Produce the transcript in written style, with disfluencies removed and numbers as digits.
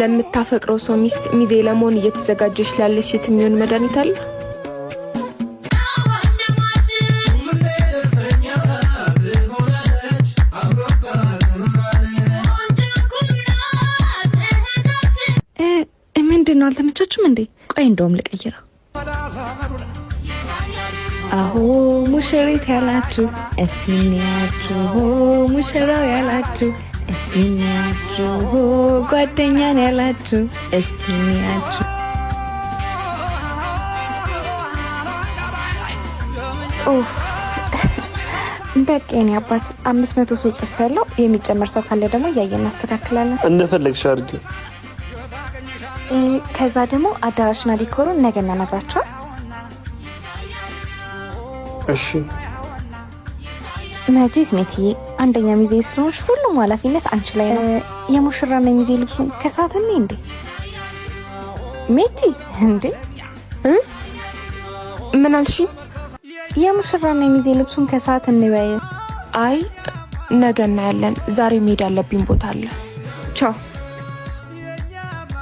ለምታፈቅረው ሰው ሚስት ሚዜ ለመሆን እየተዘጋጀች ላለች ሴት የሚሆን መድኃኒት አለ? ምንድነው? አልተመቻችም እንዴ? ቆይ እንደውም ልቀይረው። አሆ ሙሽሪት ያላችሁ እስቲ እንያችሁ፣ ሙሽራው ያላችሁ እስቲ እንያችሁ፣ ጓደኛን ያላችሁ እስቲ እንያችሁ። ኡፍ በቃ የኔ አባት 500 ሰው ጽፌያለሁ። የሚጨመር ሰው ካለ ደግሞ እያየን እናስተካክላለን። እንደፈለግሽ አድርጊ። ከዛ ደግሞ አዳራሽና ዲኮሩን ነገ እናነግራቸዋል። እሺ መቼስ ሜትዬ አንደኛ ሚዜ ስለሆንሽ ሁሉም ኃላፊነት አንቺ ላይ ነው። የሙሽራና የሚዜ ልብሱን ከሳትኔ እንዴ ሜቲ እንዴ ምን አልሽ? የሙሽራና የሚዜ ልብሱን ከሳት እንበይ። አይ ነገ እናያለን። ዛሬ መሄድ ያለብኝ ቦታ አለ። ቻው